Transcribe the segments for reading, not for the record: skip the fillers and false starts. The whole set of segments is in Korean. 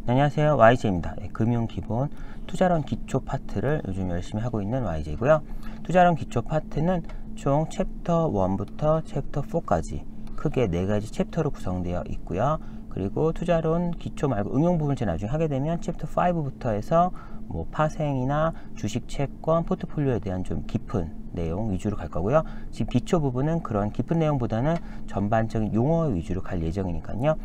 안녕하세요, YJ입니다. 금융기본 투자론 기초 파트를 요즘 열심히 하고 있는 YJ고요. 투자론 기초 파트는 총 챕터 1부터 챕터 4까지 크게 4가지 챕터로 구성되어 있고요. 그리고 투자론 기초 말고 응용 부분을 제가 나중에 하게 되면 챕터 5부터 해서 뭐 파생이나 주식 채권 포트폴리오에 대한 좀 깊은 내용 위주로 갈 거고요. 지금 기초 부분은 그런 깊은 내용보다는 전반적인 용어 위주로 갈 예정이니까요.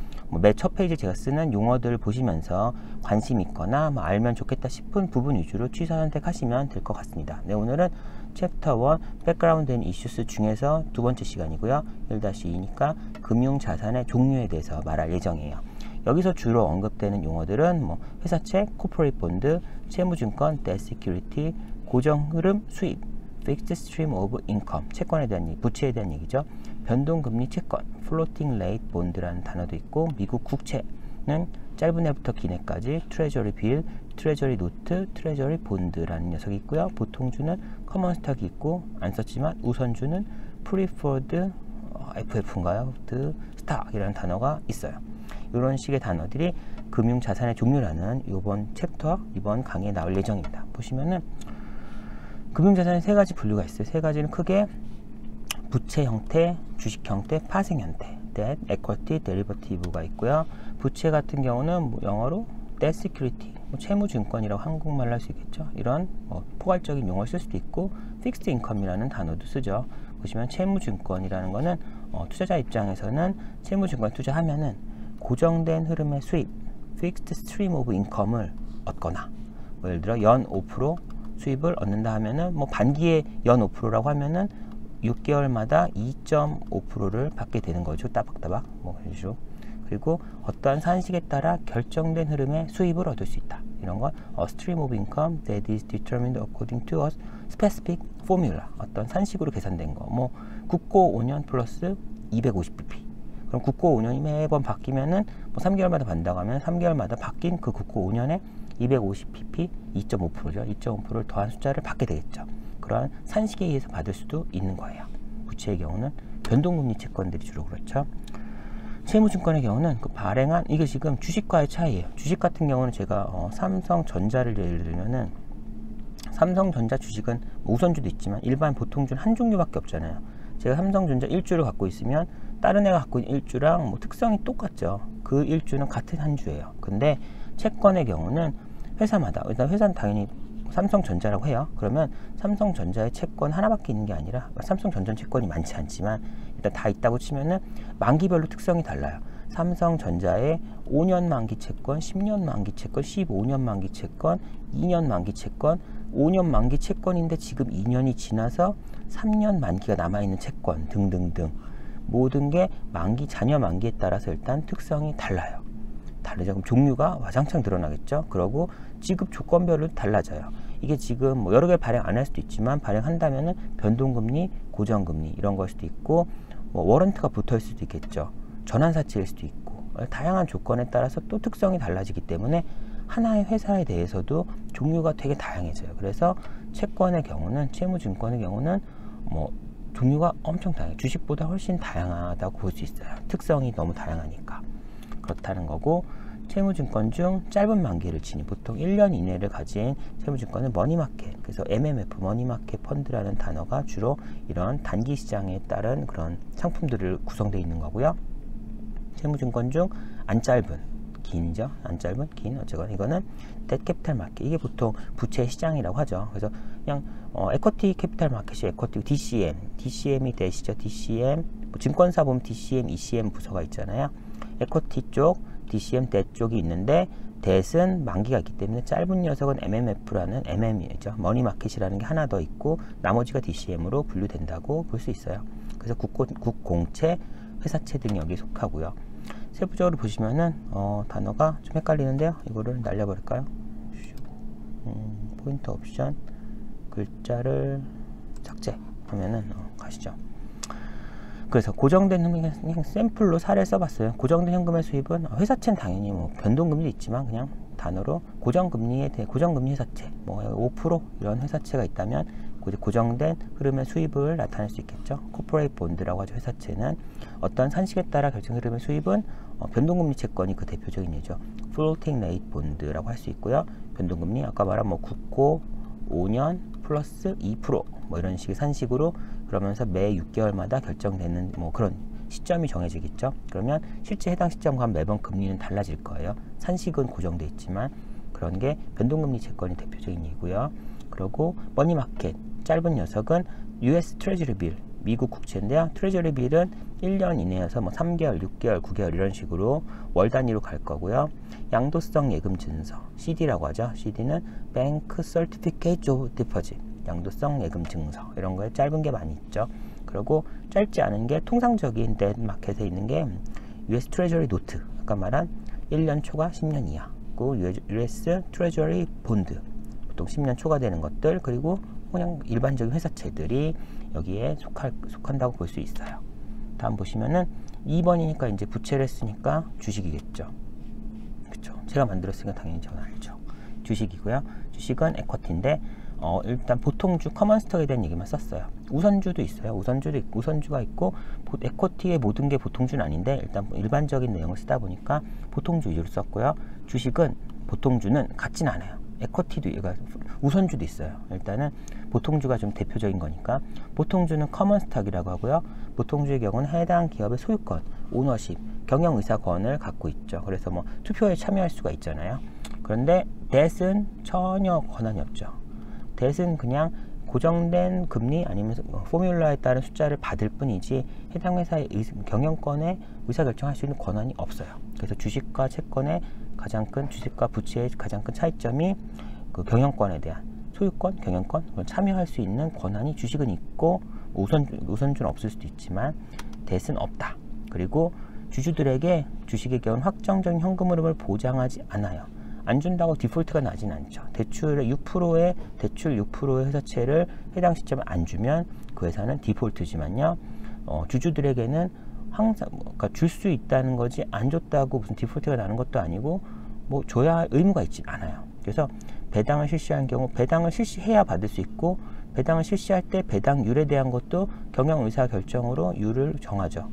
매 첫 페이지 제가 쓰는 용어들을 보시면서 관심 있거나 알면 좋겠다 싶은 부분 위주로 취사 선택하시면 될 것 같습니다. 네, 오늘은 챕터 1 백그라운드 앤 이슈스 중에서 두 번째 시간이고요. 1-2니까 금융자산의 종류에 대해서 말할 예정이에요. 여기서 주로 언급되는 용어들은 회사채, 코퍼레이트 본드, 채무증권, 뎨 시큐리티, 고정흐름 수입, Fixed Stream of Income, 채권에 대한 얘기, 부채에 대한 얘기죠. 변동금리 채권, Floating Rate Bond라는 단어도 있고, 미국 국채는 짧은 애부터 긴 애까지 트레저리 빌, 트레저리 노트, 트레저리 본드라는 녀석이 있고요. 보통주는 커먼 스탁이 있고, 안 썼지만 우선주는 Preferred FF인가요? 스탁이라는 단어가 있어요. 이런 식의 단어들이 금융자산의 종류라는 이번 챕터, 이번 강의에 나올 예정입니다. 보시면은 금융자산에 세 가지 분류가 있어요. 세 가지는 크게 부채 형태, 주식 형태, 파생 형태, Debt, Equity, Derivative가 있고요. 부채 같은 경우는 영어로 Debt Security, 채무증권이라고 한국말로 할 수 있겠죠. 이런 포괄적인 용어를 쓸 수도 있고, Fixed Income이라는 단어도 쓰죠. 보시면 채무증권이라는 거는 투자자 입장에서는 채무증권 투자하면은 고정된 흐름의 수입, Fixed Stream of Income을 얻거나, 예를 들어 연 5% 수입을 얻는다 하면은 반기에 연 5%라고 하면은 6개월마다 2.5%를 받게 되는 거죠. 따박따박 이런 식으로. 그리고 어떠한 산식에 따라 결정된 흐름의 수입을 얻을 수 있다. 이런 건 a stream of income that is determined according to a specific formula. 어떤 산식으로 계산된 거. 국고 5년 플러스 250bp. 그럼 국고 5년이 매번 바뀌면은 3개월마다 받는다고 하면 3개월마다 바뀐 그 국고 5년에 250pp 2.5%죠. 2.5%를 더한 숫자를 받게 되겠죠. 그러한 산식에 의해서 받을 수도 있는 거예요. 부채의 경우는 변동금리 채권들이 주로 그렇죠. 채무증권의 경우는 그 발행한, 이게 지금 주식과의 차이예요. 주식 같은 경우는 제가 삼성전자를 예를 들면은, 삼성전자 주식은 우선주도 있지만 일반 보통주는 한 종류밖에 없잖아요. 제가 삼성전자 1주를 갖고 있으면 다른 애가 갖고 있는 1주랑 특성이 똑같죠. 그 1주는 같은 한 주예요. 근데 채권의 경우는 회사마다, 일단 회사는 당연히 삼성전자라고 해요. 그러면 삼성전자의 채권 하나밖에 있는 게 아니라, 삼성전자 채권이 많지 않지만 일단 다 있다고 치면은 만기별로 특성이 달라요. 삼성전자의 5년 만기 채권, 10년 만기 채권, 15년 만기 채권, 2년 만기 채권, 5년 만기 채권인데 지금 2년이 지나서 3년 만기가 남아있는 채권 등등등, 모든 게 만기, 잔여 만기에 따라서 일단 특성이 달라요. 다르죠. 그럼 종류가 와장창 드러나겠죠. 그러고 지급 조건별로 달라져요. 이게 지금 여러 개 발행 안 할 수도 있지만, 발행한다면은 변동금리, 고정금리 이런 걸 수도 있고, 워런트가 붙어 있을 수도 있겠죠. 전환사채일 수도 있고, 다양한 조건에 따라서 또 특성이 달라지기 때문에 하나의 회사에 대해서도 종류가 되게 다양해져요. 그래서 채권의 경우는, 채무증권의 경우는 종류가 엄청 다양해요. 주식보다 훨씬 다양하다고 볼 수 있어요. 특성이 너무 다양하니까. 그렇다는 거고, 채무증권 중 짧은 만기를 지닌, 보통 1년 이내를 가진 채무증권은 머니마켓, 그래서 MMF, 머니마켓 펀드라는 단어가 주로 이런 단기 시장에 따른 그런 상품들을 구성되어 있는 거고요. 채무증권 중 안 짧은, 긴이죠. 안 짧은, 긴, 어쨌거나 이거는 뎨 캐피탈 마켓, 이게 보통 부채 시장이라고 하죠. 그래서 그냥 에쿼티 캐피탈 마켓이 에쿼티, DCM이 뎨이죠. DCM, 증권사 보면 DCM, ECM 부서가 있잖아요. 에쿼티 쪽, DCM, 뎨 쪽이 있는데, 뎨은 만기가 있기 때문에 짧은 녀석은 MMF라는 MM이죠. 머니마켓이라는 게 하나 더 있고, 나머지가 DCM으로 분류된다고 볼 수 있어요. 그래서 국공채, 회사채 등이 여기에 속하고요. 세부적으로 보시면은 단어가 좀 헷갈리는데요. 이거를 날려버릴까요? 포인터 옵션, 글자를 삭제하면은 가시죠. 그래서 고정된 현금, 샘플로 사례를 써봤어요. 고정된 현금의 수입은, 회사채는 당연히 변동금리도 있지만 그냥 단어로 고정금리 회사채, 5% 이런 회사채가 있다면 고정된 흐름의 수입을 나타낼 수 있겠죠. 코퍼레이트 본드라고 하죠. 회사채는 어떤 산식에 따라 결정 흐름의 수입은 변동금리 채권이 그 대표적인 예죠. floating rate bond라고 할 수 있고요. 변동금리 아까 말한 뭐 국고 5년 플러스 2% 뭐 이런 식의 산식으로 그러면서 매 6개월마다 결정되는 뭐 그런 시점이 정해지겠죠. 그러면 실제 해당 시점과 매번 금리는 달라질 거예요. 산식은 고정돼 있지만 그런 게 변동금리 채권이 대표적인 예고요. 그리고 머니마켓 짧은 녀석은 US 트레저리 빌 미국 국채인데요. 트레저리 빌은 1년 이내여서 뭐 3개월, 6개월, 9개월 이런 식으로 월 단위로 갈 거고요. 양도성 예금 증서 CD라고 하죠. CD는 Bank Certificate of Deposit 양도성 예금 증서 이런 거에 짧은 게 많이 있죠. 그리고 짧지 않은 게 통상적인 뎨 마켓에 있는 게 US 트레저리 노트 아까 말한 1년 초과 10년 이하 그 US 트레저리 본드 보통 10년 초과되는 것들 그리고 그냥 일반적인 회사채들이 여기에 속한다고 볼 수 있어요. 다음 보시면은 2번이니까 이제 부채를 했으니까 주식이겠죠. 그쵸? 제가 만들었으니까 당연히 저는 알죠. 주식이고요. 주식은 에쿼티인데 일단 보통주 커먼스톡에 대한 얘기만 썼어요. 우선주도 있어요. 우선주가 있고 에쿼티의 모든 게 보통주는 아닌데 일단 일반적인 내용을 쓰다 보니까 보통주 위주로 썼고요. 주식은 보통주는 같진 않아요. 에쿼티도 우선주도 있어요. 일단은 보통주가 좀 대표적인 거니까 보통주는 커먼스톡이라고 하고요. 보통주의 경우는 해당 기업의 소유권, 오너십, 경영 의사권을 갖고 있죠. 그래서 뭐 투표에 참여할 수가 있잖아요. 그런데 뎃은 전혀 권한이 없죠. 뎃은 그냥 고정된 금리 아니면 포뮬러에 따른 숫자를 받을 뿐이지 해당 회사의 경영권에 의사결정할 수 있는 권한이 없어요. 그래서 주식과 채권의 가장 큰 주식과 부채의 가장 큰 차이점이 그 경영권에 대한 소유권, 경영권 참여할 수 있는 권한이 주식은 있고 우선주는 없을 수도 있지만 뎃은 없다. 그리고 주주들에게 주식의 경우는 확정적인 현금 흐름을 보장하지 않아요. 안 준다고 디폴트가 나진 않죠. 대출의 6%의 대출 6%의 회사채를 해당 시점에 안 주면 그 회사는 디폴트지만요. 주주들에게는 항상 그러니까 줄 수 있다는 거지 안 줬다고 무슨 디폴트가 나는 것도 아니고 뭐 줘야 할 의무가 있진 않아요. 그래서 배당을 실시한 경우 배당을 실시해야 받을 수 있고 배당을 실시할 때 배당률에 대한 것도 경영 의사 결정으로 율을 정하죠.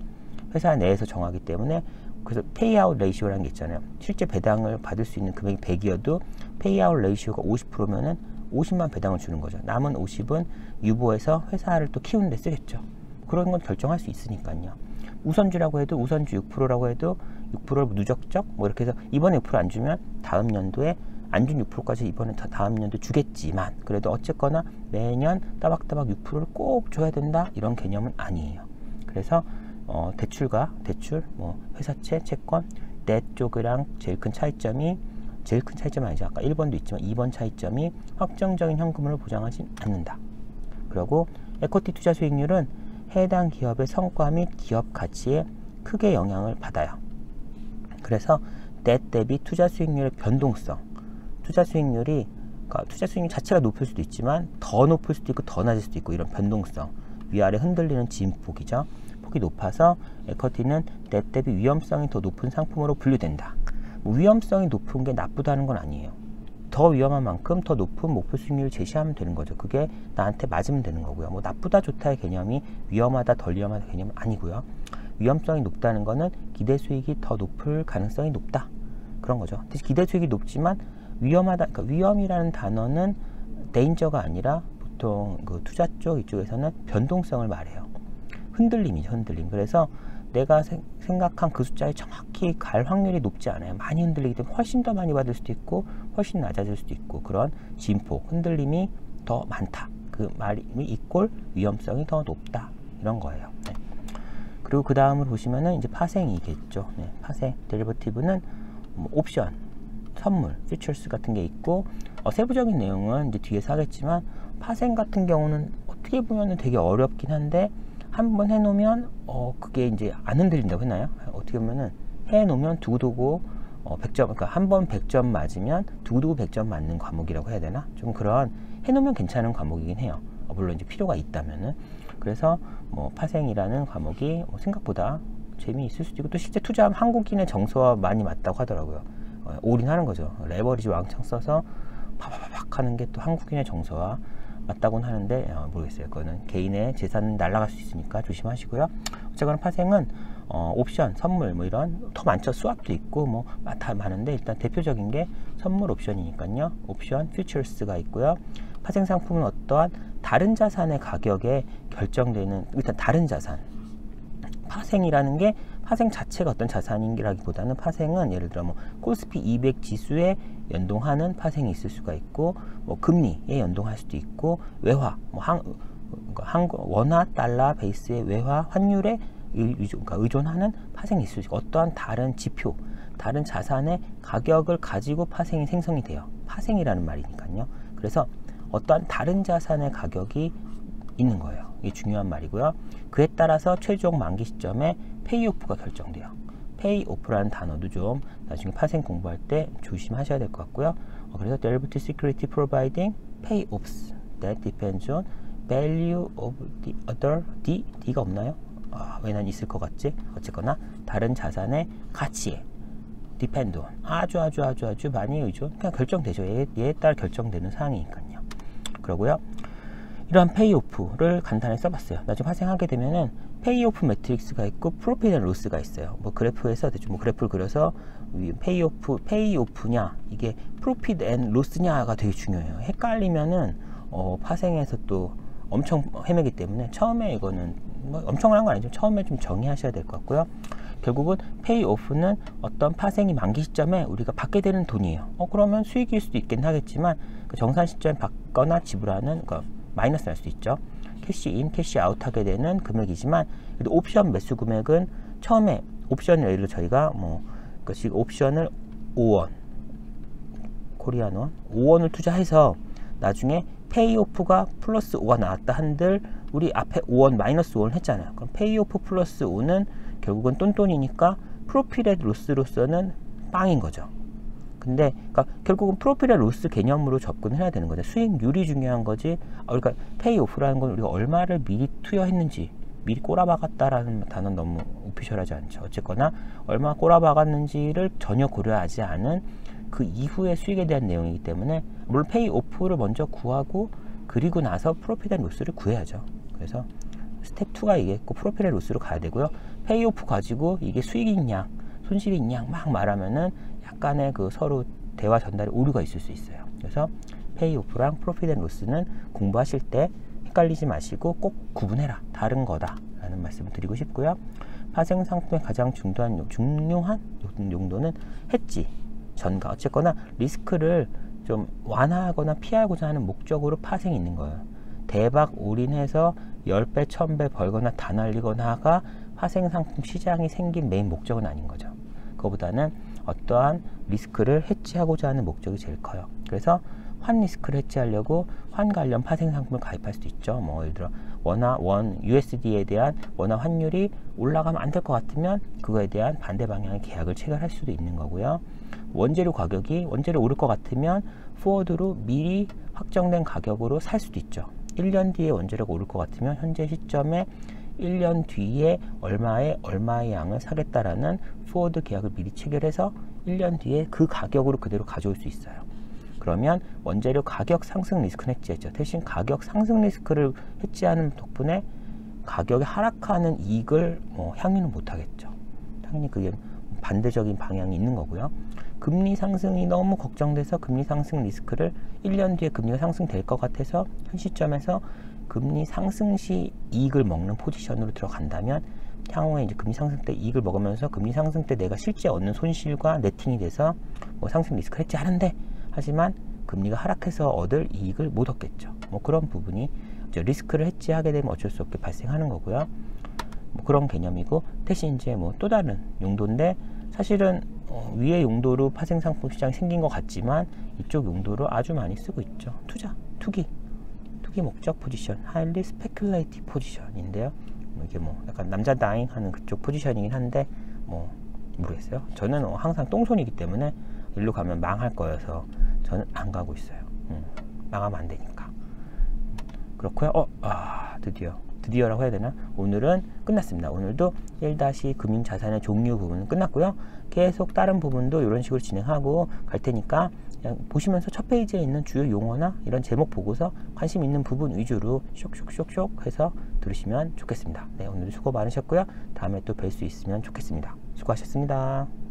회사 내에서 정하기 때문에 그래서 페이아웃 레이시오라는 게 있잖아요. 실제 배당을 받을 수 있는 금액이 100이어도 페이아웃 레이시오가 50%면은 50만 배당을 주는 거죠. 남은 50은 유보해서 회사를 또 키우는 데 쓰겠죠. 그런 건 결정할 수 있으니까요. 우선주라고 해도 우선주 6%라고 해도 6%를 누적적 뭐 이렇게 해서 이번에 6% 안 주면 다음 연도에 안 준 6%까지 이번에 다음 연도 주겠지만 그래도 어쨌거나 매년 따박따박 6%를 꼭 줘야 된다 이런 개념은 아니에요. 그래서 대출, 뭐 회사채, 채권, 뎃 쪽이랑 제일 큰 차이점은 아니죠. 아까 1번도 있지만 2번 차이점이 확정적인 현금을 보장하지 않는다. 그리고 에쿼티 투자 수익률은 해당 기업의 성과 및 기업 가치에 크게 영향을 받아요. 그래서 뎃 대비 투자 수익률의 변동성, 투자 수익률 자체가 높을 수도 있지만 더 높을 수도 있고 더 낮을 수도 있고 이런 변동성, 위아래 흔들리는 진폭이죠. 폭이 높아서 에쿼티는 뎃 대비 위험성이 더 높은 상품으로 분류된다. 위험성이 높은 게 나쁘다는 건 아니에요. 더 위험한 만큼 더 높은 목표 수익률을 제시하면 되는 거죠. 그게 나한테 맞으면 되는 거고요. 뭐 나쁘다 좋다의 개념이 위험하다 덜 위험하다 개념은 아니고요. 위험성이 높다는 거는 기대 수익이 더 높을 가능성이 높다. 그런 거죠. 기대 수익이 높지만 위험하다, 그러니까 위험이라는 단어는 데인저가 아니라 보통 그 투자 쪽 이쪽에서는 변동성을 말해요. 흔들림이죠, 흔들림. 그래서 내가 생각한 그 숫자에 정확히 갈 확률이 높지 않아요. 많이 흔들리기 때문에 훨씬 더 많이 받을 수도 있고 훨씬 낮아질 수도 있고 그런 진폭, 흔들림이 더 많다. 그 말이 이꼴 위험성이 더 높다. 이런 거예요. 네. 그리고 그 다음으로 보시면은 이제 파생이겠죠. 네. 파생, 데리버티브는 뭐 옵션, 선물, 피처스 같은 게 있고 세부적인 내용은 이제 뒤에서 하겠지만 파생 같은 경우는 어떻게 보면은 되게 어렵긴 한데 한번 해놓으면 그게 이제 안 흔들린다고 했나요? 어떻게 보면은 해놓으면 두고두고 100점, 그러니까 한 번 100점 맞으면 두고두고 100점 맞는 과목이라고 해야 되나? 좀 그런 해놓으면 괜찮은 과목이긴 해요. 물론 이제 필요가 있다면은. 그래서 뭐 파생이라는 과목이 생각보다 재미있을 수도 있고 또 실제 투자하면 한국인의 정서와 많이 맞다고 하더라고요. 올인하는 거죠. 레버리지 왕창 써서 파파팍 하는 게 또 한국인의 정서와 맞다고는 하는데 모르겠어요. 그거는 개인의 재산 날아갈 수 있으니까 조심하시고요. 어쨌거나 파생은 옵션, 선물 뭐 이런 더 많죠. 스왑도 있고 뭐 다 많은데 일단 대표적인 게 선물 옵션이니까요. 옵션, 퓨처스가 있고요. 파생 상품은 어떠한 다른 자산의 가격에 결정되는 일단 다른 자산. 파생이라는 게 파생 자체가 어떤 자산이라기보다는 파생은 예를 들어 뭐 코스피 200 지수에 연동하는 파생이 있을 수가 있고 뭐 금리에 연동할 수도 있고 외화 뭐 원화 달러 베이스의 외화 환율에 의존하는 파생이 있을 수 있고 어떠한 다른 지표 다른 자산의 가격을 가지고 파생이 생성이 돼요. 파생이라는 말이니까요. 그래서 어떠한 다른 자산의 가격이 있는 거예요. 이게 중요한 말이고요. 그에 따라서 최종 만기 시점에 페이오프가 결정돼요. 페이오프라는 단어도 좀 나중에 파생 공부할 때 조심하셔야 될 것 같고요. 그래서 derivative security providing payoffs that depends on value of the other D가 없나요? 왜 난 있을 것 같지? 어쨌거나 다른 자산의 가치에 depend on 아주 많이 의존 그냥 결정되죠. 얘에 따라 결정되는 사항이니까요. 그러고요. 이러한 페이오프를 간단히 써봤어요. 나중에 파생하게 되면은 페이오프 매트릭스가 있고 프로핏 앤 로스가 있어요. 뭐 그래프에서 대충 뭐 그래프를 그려서 페이오프냐 이게 프로핏 앤 로스냐가 되게 중요해요. 헷갈리면은 파생에서 또 엄청 헤매기 때문에 처음에 이거는 뭐 엄청난 건 아니죠. 처음에 좀 정의하셔야 될 것 같고요. 결국은 페이오프는 어떤 파생이 만기 시점에 우리가 받게 되는 돈이에요. 그러면 수익일 수도 있긴 하겠지만 그 정산 시점에 받거나 지불하는 마이너스 날 수도 있죠. 캐시인, 캐시아웃 하게 되는 금액이지만 그래도 옵션 매수 금액은 처음에 옵션을 예를 들어 저희가 뭐 옵션을 5원 코리안 원 5원을 투자해서 나중에 페이오프가 플러스 5가 나왔다 한들 우리 앞에 5원 마이너스 5원 했잖아요. 그럼 페이오프 플러스 5는 결국은 똔똔이니까 프로필 로스로서는 빵인 거죠. 근데 그러니까 결국은 프로필 로스 개념으로 접근을 해야 되는 거죠. 수익률이 중요한 거지. 그러니까 페이오프라는 건 우리가 얼마를 미리 투여했는지 미리 꼬라박았다라는 단어는 너무 오피셜하지 않죠. 어쨌거나 얼마 꼬라박았는지를 전혀 고려하지 않은 그 이후의 수익에 대한 내용이기 때문에 물론 페이오프를 먼저 구하고 그리고 나서 프로핏 앤 로스를 구해야죠. 그래서 스텝 2가 이게 꼭 프로핏 앤 로스로 가야 되고요. 페이오프 가지고 이게 수익이 있냐 손실이 있냐 막 말하면은 약간의 그 서로 대화 전달에 오류가 있을 수 있어요. 그래서 페이오프랑 프로핏 앤 로스는 공부하실 때 헷갈리지 마시고 꼭 구분해라. 다른 거다 라는 말씀을 드리고 싶고요. 파생 상품의 가장 중요한 용도는 해지 전가. 어쨌거나 리스크를 좀 완화하거나 피하고자 하는 목적으로 파생이 있는 거예요. 대박 올인해서 10배, 1000배 벌거나 다 날리거나가 파생 상품 시장이 생긴 메인 목적은 아닌 거죠. 그거보다는 어떠한 리스크를 해지하고자 하는 목적이 제일 커요. 그래서 환 리스크를 해지하려고 환 관련 파생 상품을 가입할 수도 있죠. 뭐 예를 들어 USD에 대한 원화 환율이 올라가면 안 될 것 같으면 그거에 대한 반대 방향의 계약을 체결할 수도 있는 거고요. 원재료 오를 것 같으면 포워드로 미리 확정된 가격으로 살 수도 있죠. 1년 뒤에 원재료가 오를 것 같으면 현재 시점에 1년 뒤에 얼마의 양을 사겠다라는 포워드 계약을 미리 체결해서 1년 뒤에 그 가격으로 그대로 가져올 수 있어요. 그러면 원재료 가격 상승 리스크는 해지했죠. 대신 가격 상승 리스크를 해지하는 덕분에 가격이 하락하는 이익을 향유는 못하겠죠. 당연히 그게 반대적인 방향이 있는 거고요. 금리 상승이 너무 걱정돼서 금리 상승 리스크를 1년 뒤에 금리가 상승될 것 같아서 현 시점에서 금리 상승 시 이익을 먹는 포지션으로 들어간다면 향후에 이제 금리 상승 때 이익을 먹으면서 금리 상승 때 내가 실제 얻는 손실과 네팅이 돼서 상승 리스크를 해지하는데 하지만 금리가 하락해서 얻을 이익을 못 얻겠죠. 그런 부분이 이제 리스크를 해지하게 되면 어쩔 수 없게 발생하는 거고요. 그런 개념이고 대신 이제 또 다른 용도인데 사실은 위의 용도로 파생 상품 시장이 생긴 것 같지만 이쪽 용도로 아주 많이 쓰고 있죠. 투기 목적 포지션, highly speculative 포지션인데요. 이게 약간 남자 다잉 하는 그쪽 포지션이긴 한데 모르겠어요. 저는 항상 똥손이기 때문에 일로 가면 망할 거여서 저는 안 가고 있어요. 망하면 안 되니까. 그렇고요. 드디어 드디어라고 해야 되나? 오늘은 끝났습니다. 오늘도 1- 금융자산의 종류 부분은 끝났고요. 계속 다른 부분도 이런 식으로 진행하고 갈 테니까 그냥 보시면서 첫 페이지에 있는 주요 용어나 이런 제목 보고서 관심 있는 부분 위주로 쇽쇽쇽쇽 해서 들으시면 좋겠습니다. 네, 오늘도 수고 많으셨고요. 다음에 또 뵐 수 있으면 좋겠습니다. 수고하셨습니다.